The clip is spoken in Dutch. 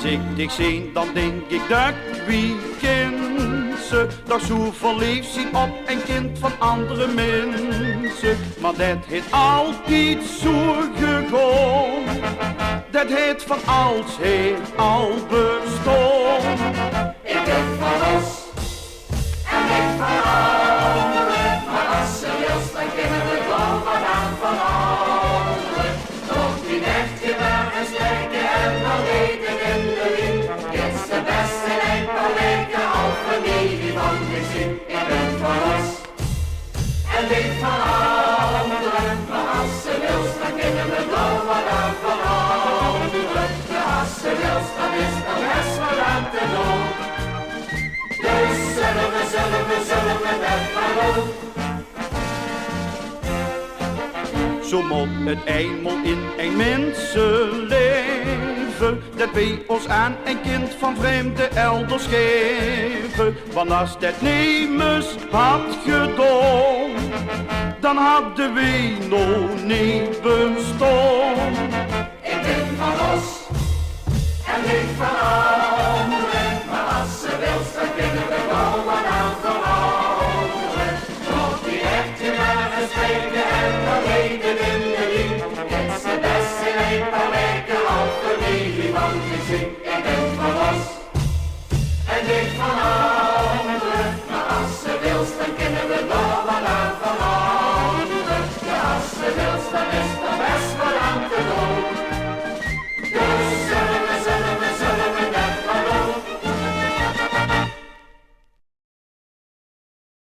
Als ik dich zie, dan denk ik dat wie kind ze toch zo verliefd zien op een kind van andere mensen. Maar dat heeft altijd zo gegaan. Dat heeft van als heeft al bestaan. Ik ben van ons en ik van anderen, maar als ze wil, dan kunnen we gewoon wat aan van anderen. Nog die nechtje maar eens kijken en dan weten in de wind. Dit is de beste enkel weken al familie van gezin. Ik ben van ons en ik van anderen, maar als ze wil, dan kunnen we gewoon wat aan van anderen. Ja, als ze wil, dan is er best wat aan te doen. Dus zullen we met maar doen. Zo moet het eenmaal in een mensenleven, dat wij ons aan een kind van vreemde elders geven. Want als dat nemens had gedaan, dan hadden we nog niet bestaan. Ik ben van ons en ik van